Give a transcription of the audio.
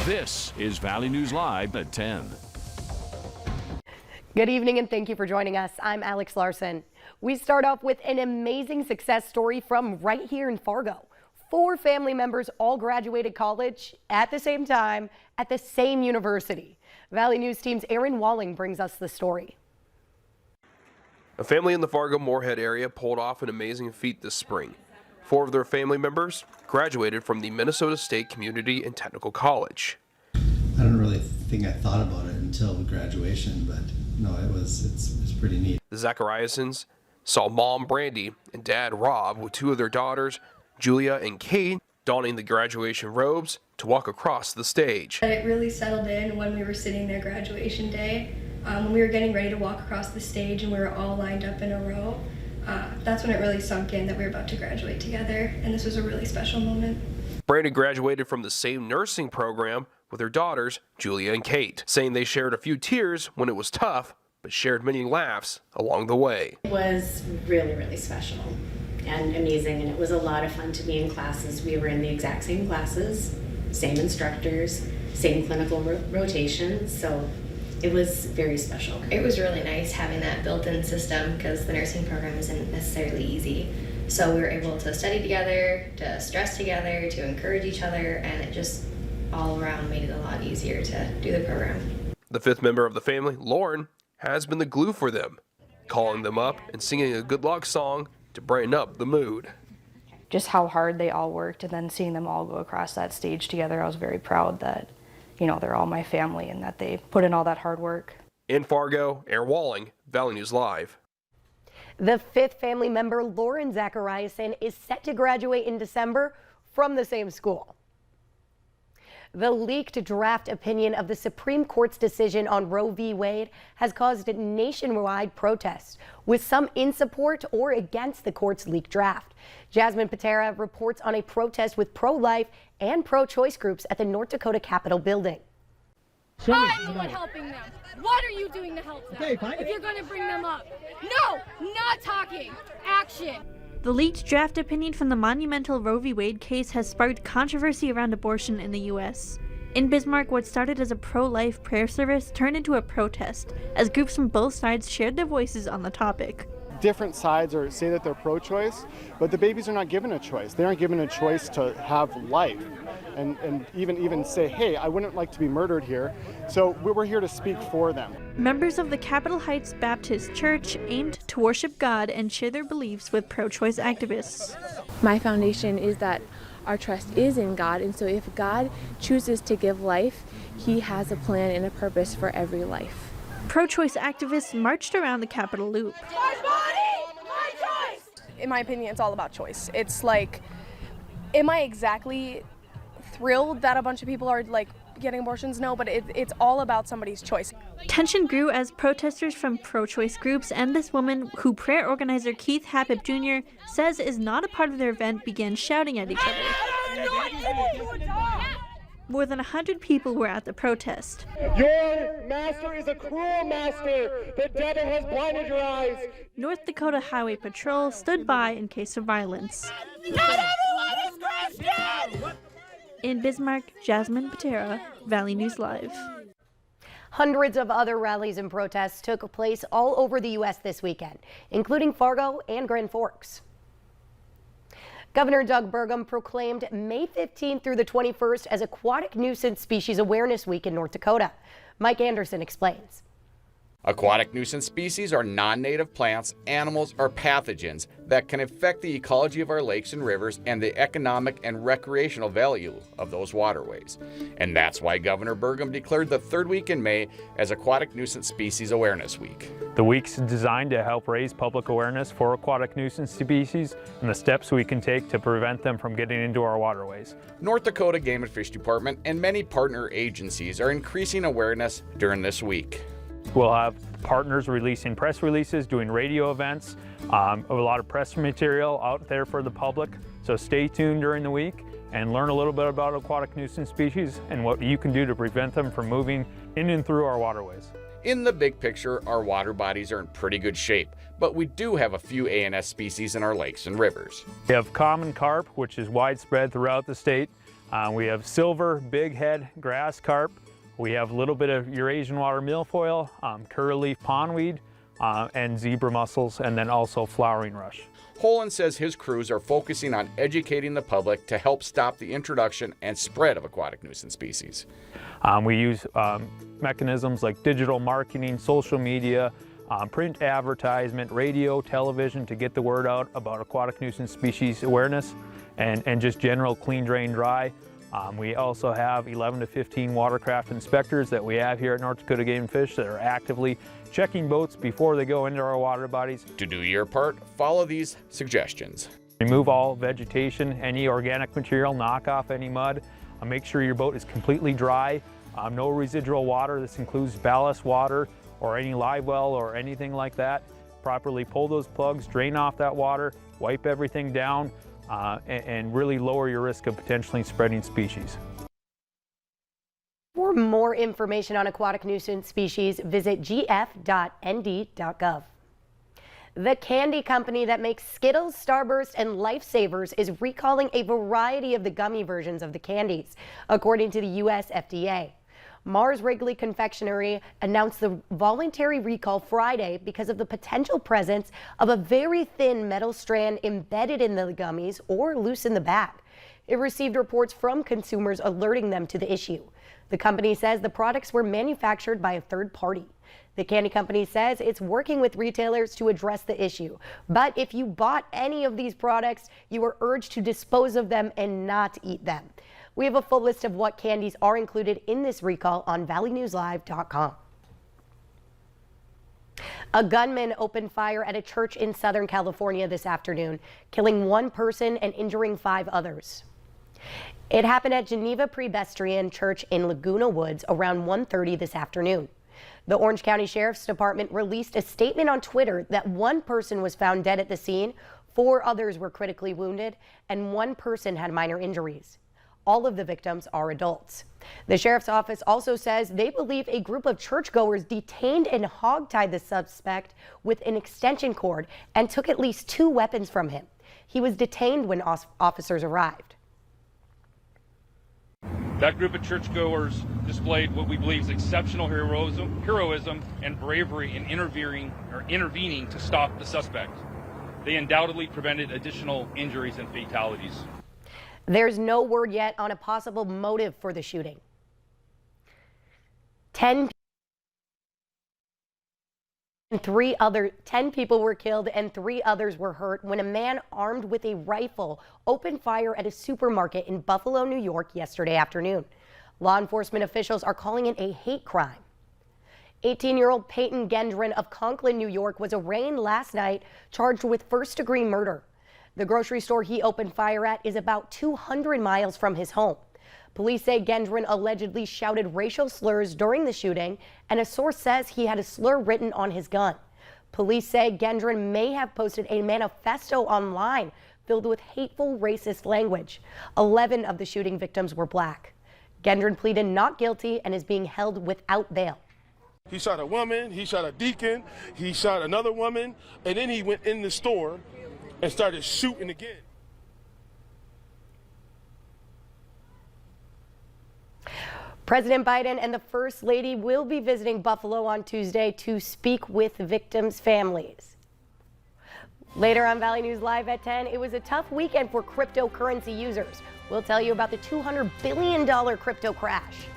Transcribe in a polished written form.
This is Valley News Live at 10. Good evening and thank you for joining us. I'm Alex Larson. We start off with an amazing success story from right here in Fargo. 4 family members all graduated college at the same time at the same university. Valley News Team's Aaron Walling brings us the story. A family in the Fargo-Moorhead area pulled off an amazing feat this spring. 4 of their family members graduated from the Minnesota State Community and Technical College. I don't really think I thought about it until graduation, but no, it's pretty neat. The Zachariasons saw mom Brandy and dad Rob with 2 of their daughters, Julia and Kate, donning the graduation robes to walk across the stage. It really settled in when we were sitting there graduation day. When we were getting ready to walk across the stage and we were all lined up in a row, that's when it really sunk in that we were about to graduate together, and this was a really special moment. Brandy graduated from the same nursing program with her daughters, Julia and Kate, saying they shared a few tears when it was tough, but shared many laughs along the way. It was really, really special and amazing, and it was a lot of fun to be in classes. We were in the exact same classes, same instructors, same clinical rotations, so it was very special. It was really nice having that built-in system because the nursing program isn't necessarily easy. So we were able to study together, to stress together, to encourage each other, and it just all around made it a lot easier to do the program. The 5th member of the family, Lauren, has been the glue for them, calling them up and singing a good luck song to brighten up the mood. Just how hard they all worked, and then seeing them all go across that stage together, I was very proud that, you know, they're all my family and that they put in all that hard work. In Fargo, Aaron Walling, Valley News Live. The 5th family member, Lauren Zachariason, is set to graduate in December from the same school. The leaked draft opinion of the Supreme Court's decision on Roe v. Wade has caused nationwide protests, with some in support or against the court's leaked draft. Jasmine Patera reports on a protest with pro-life and pro-choice groups at the North Dakota Capitol building. I'm the one helping them. What are you doing to help them? If you're going to bring them up. No, not talking. Action. The leaked draft opinion from the monumental Roe v. Wade case has sparked controversy around abortion in the U.S. In Bismarck, what started as a pro-life prayer service turned into a protest, as groups from both sides shared their voices on the topic. Different sides say that they're pro-choice, but the babies are not given a choice. They aren't given a choice to have life, and even say, hey, I wouldn't like to be murdered here. So we're here to speak for them. Members of the Capitol Heights Baptist Church aimed to worship God and share their beliefs with pro-choice activists. My foundation is that our trust is in God, and so if God chooses to give life, He has a plan and a purpose for every life. Pro-choice activists marched around the Capitol loop. My body, my choice. In my opinion, it's all about choice. It's like, am I exactly thrilled that a bunch of people are like getting abortions? No, but it's all about somebody's choice. Tension grew as protesters from pro-choice groups and this woman, who prayer organizer Keith Happip Jr. says is not a part of their event, began shouting at each other. More than 100 people were at the protest. Your master is a cruel master. The devil has blinded your eyes. North Dakota Highway Patrol stood by in case of violence. Not everyone is Christian! In Bismarck, Jasmine Patera, Valley News Live. Hundreds of other rallies and protests took place all over the U.S. this weekend, including Fargo and Grand Forks. Governor Doug Burgum proclaimed May 15th through the 21st as Aquatic Nuisance Species Awareness Week in North Dakota. Mike Anderson explains. Aquatic nuisance species are non-native plants, animals, or pathogens that can affect the ecology of our lakes and rivers and the economic and recreational value of those waterways. And that's why Governor Burgum declared the 3rd week in May as Aquatic Nuisance Species Awareness Week. The week's designed to help raise public awareness for aquatic nuisance species and the steps we can take to prevent them from getting into our waterways. North Dakota Game and Fish Department and many partner agencies are increasing awareness during this week. We'll have partners releasing press releases, doing radio events, a lot of press material out there for the public. So stay tuned during the week and learn a little bit about aquatic nuisance species and what you can do to prevent them from moving in and through our waterways. In the big picture, our water bodies are in pretty good shape, but we do have a few ANS species in our lakes and rivers. We have common carp, which is widespread throughout the state. We have silver, bighead, grass carp. We have a little bit of Eurasian water milfoil, curly pondweed, and zebra mussels, and then also flowering rush. Holland says his crews are focusing on educating the public to help stop the introduction and spread of aquatic nuisance species. We use mechanisms like digital marketing, social media, print advertisement, radio, television to get the word out about aquatic nuisance species awareness and just general clean, drain, dry. We also have 11 to 15 watercraft inspectors that we have here at North Dakota Game and Fish that are actively checking boats before they go into our water bodies. To do your part, follow these suggestions. Remove all vegetation, any organic material, knock off any mud. Make sure your boat is completely dry. No residual water. This includes ballast water or any live well or anything like that. Properly pull those plugs, drain off that water, wipe everything down, and really lower your risk of potentially spreading species. For more information on aquatic nuisance species, visit gf.nd.gov. The candy company that makes Skittles, Starburst, and Lifesavers is recalling a variety of the gummy versions of the candies, according to the U.S. FDA. Mars Wrigley Confectionery announced the voluntary recall Friday because of the potential presence of a very thin metal strand embedded in the gummies or loose in the bag. It received reports from consumers alerting them to the issue. The company says the products were manufactured by a third party. The candy company says it's working with retailers to address the issue. But if you bought any of these products, you are urged to dispose of them and not eat them. We have a full list of what candies are included in this recall on valleynewslive.com. A gunman opened fire at a church in Southern California this afternoon, killing one person and injuring 5 others. It happened at Geneva Presbyterian Church in Laguna Woods around 1:30 this afternoon. The Orange County Sheriff's Department released a statement on Twitter that 1 person was found dead at the scene, 4 others were critically wounded, and 1 person had minor injuries. All of the victims are adults. The sheriff's office also says they believe a group of churchgoers detained and hogtied the suspect with an extension cord and took at least 2 weapons from him. He was detained when officers arrived. That group of churchgoers displayed what we believe is exceptional heroism and bravery in intervening to stop the suspect. They undoubtedly prevented additional injuries and fatalities. There's no word yet on a possible motive for the shooting. 10 people were killed and 3 others were hurt when a man armed with a rifle opened fire at a supermarket in Buffalo, New York yesterday afternoon. Law enforcement officials are calling it a hate crime. 18-year-old Peyton Gendron of Conklin, New York was arraigned last night, charged with first-degree murder. The grocery store he opened fire at is about 200 miles from his home. Police say Gendron allegedly shouted racial slurs during the shooting, and a source says he had a slur written on his gun. Police say Gendron may have posted a manifesto online filled with hateful racist language. 11 of the shooting victims were black. Gendron pleaded not guilty and is being held without bail. He shot a woman, he shot a deacon, he shot another woman, and then he went in the store and started shooting again. President Biden and the First Lady will be visiting Buffalo on Tuesday to speak with victims' families. Later on Valley News Live at 10, it was a tough weekend for cryptocurrency users. We'll tell you about the $200 billion crypto crash.